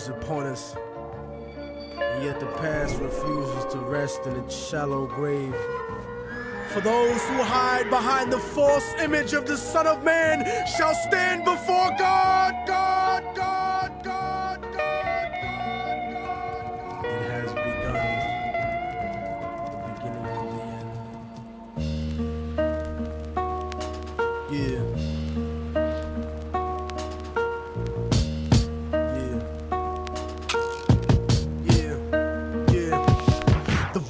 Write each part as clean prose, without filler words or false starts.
upon us, and yet the past refuses to rest in its shallow grave. For those who hide behind the false image of the Son of Man shall stand before God. It has begun, the beginning of the end. Yeah.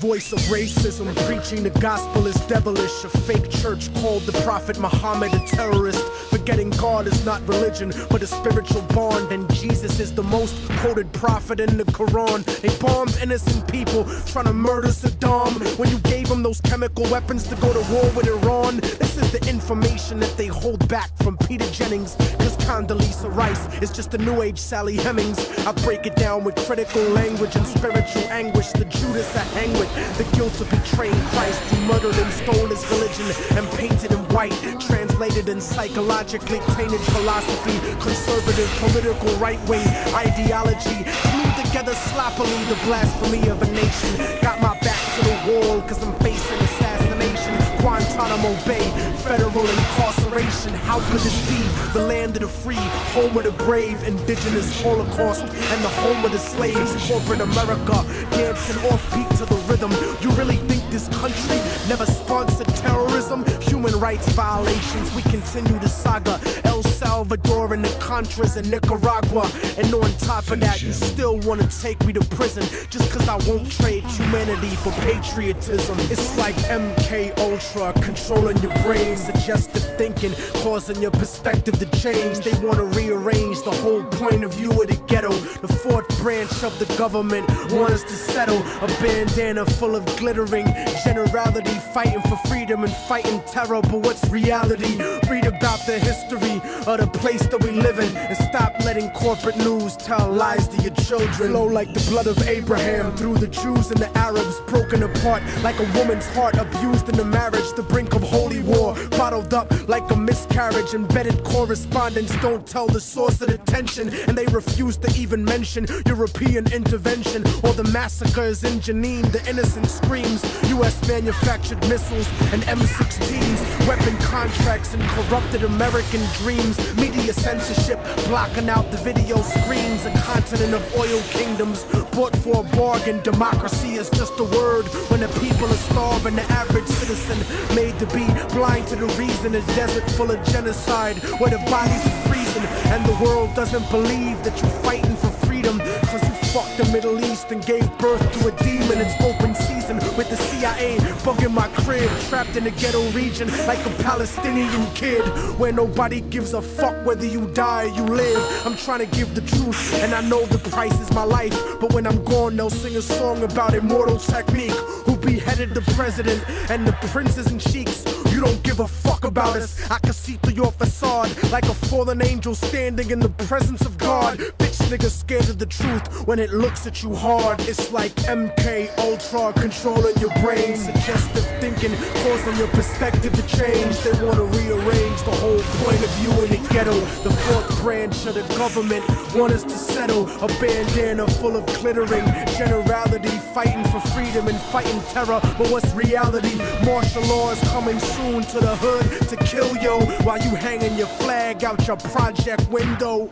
Voice of racism, preaching the gospel is devilish. A fake church called the Prophet Muhammad a terrorist. Forgetting God is not religion, but a spiritual bond. And Jesus is the most quoted prophet in the Quran. They bombed innocent people, trying to murder Saddam. When you gave them those chemical weapons to go to war with Iran. This is the information that they hold back from Peter Jennings. Cause Condoleezza Rice is just a new age Sally Hemings. I break it down with critical language and spiritual anguish. The Judas I hang with, the guilt of betraying Christ, who murdered and stole his religion and painted in white, translated in psychologically tainted philosophy, conservative political right-wing ideology, glued together sloppily the blasphemy of a nation. Got my back to the wall cause I'm facing assassination. Guantanamo Bay, federal incarceration. How could this be? The land of the free, home of the brave, indigenous holocaust, and the home of the slaves. Corporate America, dancing offbeat to the rhythm. You really think this country never sponsored terrorism? Human rights violations, we continue the saga. El Salvador and the Contras in Nicaragua. And on top of that, you still wanna take me to prison just cause I won't trade humanity for patriotism. It's like MK Ultra controlling your brain, suggestive thinking, causing your perspective to change. They wanna rearrange the whole point of view of the ghetto. The fourth branch of the government want us to settle. A bandana full of glittering generality, fighting for freedom and fighting terror. But what's reality? Read about the history of the place that we live in, and stop letting corporate news tell lies to your children. Flow like the blood of Abraham through the Jews and the Arabs, broken apart like a woman's heart, abused in the marriage, the brink of holy war, bottled up like a miscarriage. Embedded correspondence don't tell the source of the tension, and they refuse to even mention European intervention or the massacres in Jenin. The innocent screams, US manufactured missiles and M16s, weapon contracts and corrupted American dreams. Media censorship blocking out the video screens. A continent of oil kingdoms bought for a bargain. Democracy is just a word when the people are starving. The average citizen made to be blind to the reason. A desert full of genocide where the bodies are freezing, and the world doesn't believe that you're fighting for freedom cause you fucked the Middle East and gave birth to a demon. It's open season with the CIA bugging my crib, trapped in the ghetto region like a Palestinian kid, where nobody gives a fuck whether you die or you live. I'm trying to give the truth and I know the price is my life, but when I'm gone they'll sing a song about immortal technique. Who beheaded the president and the princes and sheiks? You don't give a fuck about us. I can see through your facade like a fallen angel standing in the presence of God. Bitch niggas scared of the truth when it looks at you hard. It's like MK Ultra controlling your brain, suggestive thinking causing your perspective to change. They wanna rearrange the whole point of view in the ghetto. The fourth branch of the government want us to settle. A bandana full of glittering generality, fighting for freedom and fighting terror. But what's reality? Martial law is coming soon to the hood to kill yo while you hanging your flag out your project window.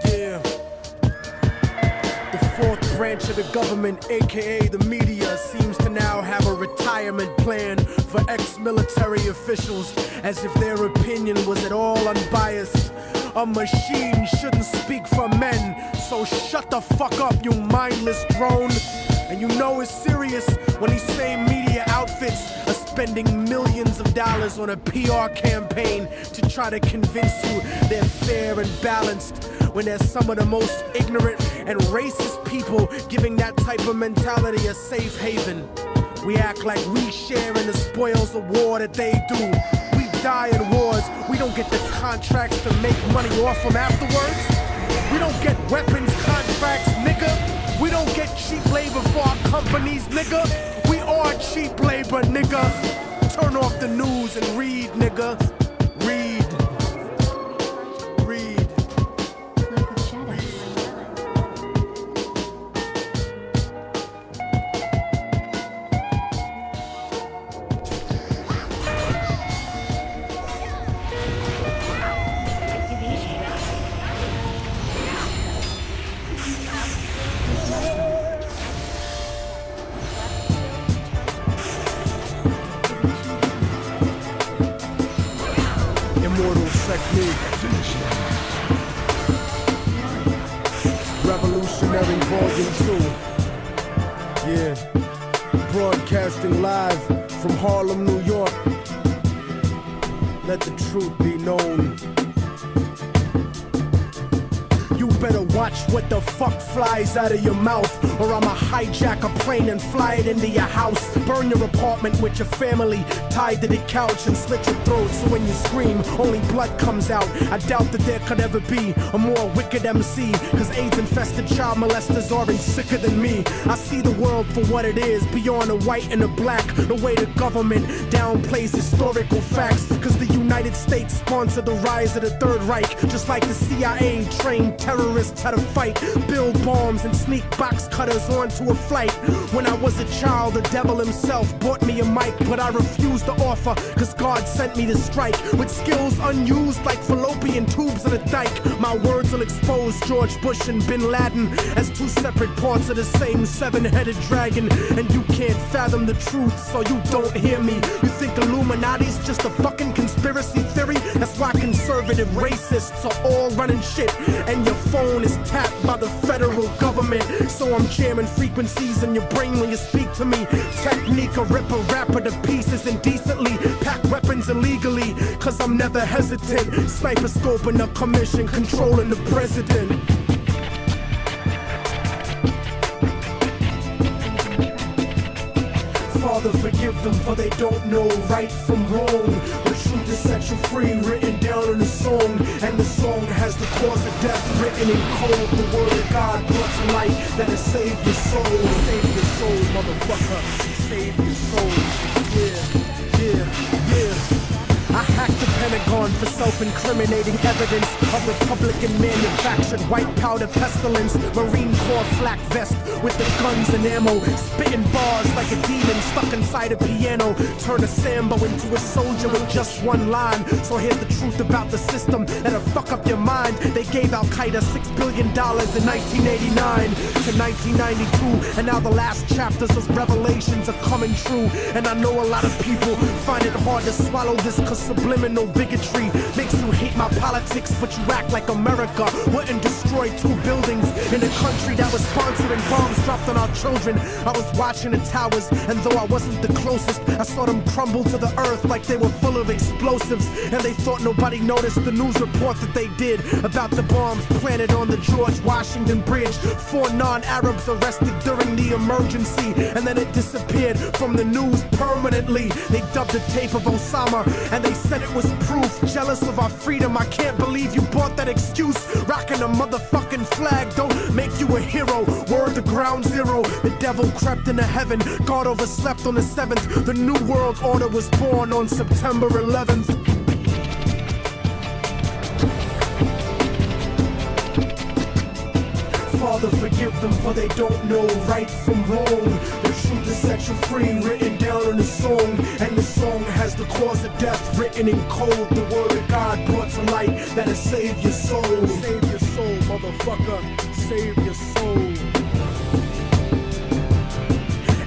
Yeah. The fourth branch of the government, aka the media, seems to now have a retirement plan for ex-military officials, as if their opinion was at all unbiased. A machine shouldn't speak for men, so shut the fuck up, you mindless drone. And you know it's serious when these same media outfits are spending millions of dollars on a PR campaign to try to convince you they're fair and balanced, when they're some of the most ignorant and racist people giving that type of mentality a safe haven. We act like we share in the spoils of war that they do. We die in wars, we don't get the contracts to make money off them afterwards. We don't get weapons contracts, nigga. We don't get cheap labor for our companies, nigga. We are cheap labor, nigga. Turn off the news and read, nigga. Read. Read. technique. Revolutionary Volume 2. Yeah. Broadcasting live from Harlem, New York. Let the truth be known. You better watch what the fuck flies out of your mouth, or I'ma hijack a plane and fly it into your house. Burn your apartment with your family tied to the couch and slit your throat so when you scream, only blood comes out. I doubt that there could ever be a more wicked MC, cause AIDS-infested child molesters aren't sicker than me. I see the world for what it is, beyond the white and the black. The way the government downplays historical facts, cause the United States sponsored the rise of the Third Reich, just like the CIA trained terrorists how to fight, build bombs and sneak box cutters onto a flight. When I was a child, the devil himself bought me a mic, but I refused to offer, cause God sent me to strike with skills unused like fallopian tubes in a dike. My words will expose George Bush and Bin Laden as two separate parts of the same seven-headed dragon, and you can't fathom the truth, so you don't hear me. You think Illuminati's just a fucking conspiracy theory? That's why conservative racists are all running shit, and your phone is tapped by the federal government. So I'm jamming frequencies in your brain when you speak to me. Technique, a rip a rapper to pieces indecently, pack weapons illegally, cause I'm never hesitant. Sniper scoping the commission, controlling the president. Father, forgive them, for they don't know right from wrong. The truth is set you free, written down in a song, and the song has the cause of death written in cold. The word of God brought to light that'll save your soul. Save your soul, motherfucker. Save your soul. Yeah. I hacked the Pentagon for self-incriminating evidence of Republican-manufactured white powder pestilence, Marine Corps flak vest with the guns and ammo, spitting bars like a demon stuck inside a piano, turn a Sambo into a soldier with just one line. So here's the truth about the system that'll fuck up your mind. They gave Al-Qaeda $6 billion in 1989 to 1992, and now the last chapters of Revelations are coming true. And I know a lot of people find it hard to swallow this, cause subliminal bigotry makes you hate my politics, but you act like America wouldn't destroy 2 buildings in a country that was sponsoring bombs dropped on our children. I was watching the towers, and though I wasn't the closest, I saw them crumble to the earth like they were full of explosives, and they thought nobody noticed the news report that they did about the bombs planted on the George Washington Bridge. 4 non-Arabs arrested during the emergency, and then it disappeared from the news permanently. They dubbed the tape of Osama, and they said it was proof. Jealous of our freedom, I can't believe you bought that excuse. Rocking a motherfucking flag don't make you a hero. Word to ground zero, the devil crept into heaven, God overslept on the 7th. The new world order was born on September 11th. Father, forgive them, for they don't know right from wrong. The truth is set you free, written down in a song, and the song has the cause of death written in cold. The word of God brought to light that'll save your soul. Save your soul, motherfucker. Save your soul.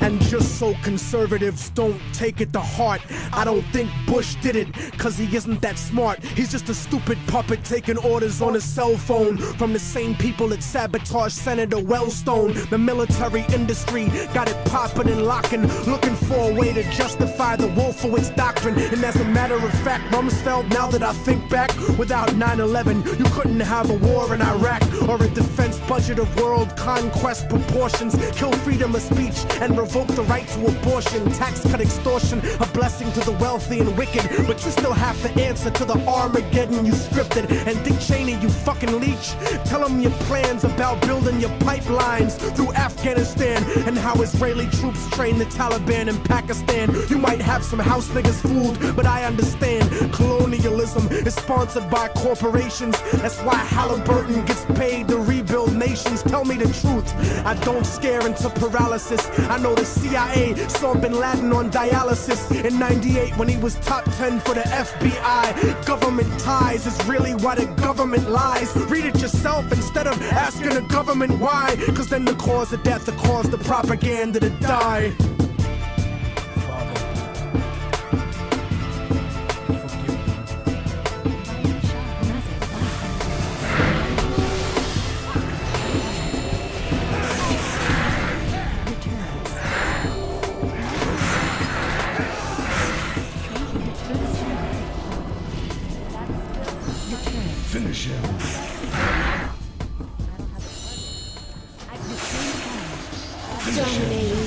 And just so conservatives don't take it to heart, I don't think Bush did it, cause he isn't that smart. He's just a stupid puppet taking orders on his cell phone from the same people that sabotaged Senator Wellstone. The military industry got it popping and locking, looking for a way to justify the Wolfowitz doctrine. And as a matter of fact, Rumsfeld, now that I think back, without 9/11, you couldn't have a war in Iraq or a defense budget of world conquest proportions, kill freedom of speech and revoke the right to abortion, tax cut extortion, a blessing to the wealthy and wicked. But you still have to answer to the Armageddon you scripted. And Dick Cheney, you fucking leech, tell him your plans about building your pipelines through Afghanistan, and how Israeli troops train the Taliban in Pakistan. You might have some house niggas fooled, but I understand colonialism is sponsored by corporations. That's why Halliburton gets paid to rebuild nations. Tell me the truth, I don't scare into paralysis. I know the CIA saw Bin Laden on dialysis in 98 when he was top 10 for the FBI. Government ties is really why the government lies. Read it yourself instead of asking the government why, cause then the cause of death, the cause the propaganda to die. Father, forgive them. Finish him. Dominating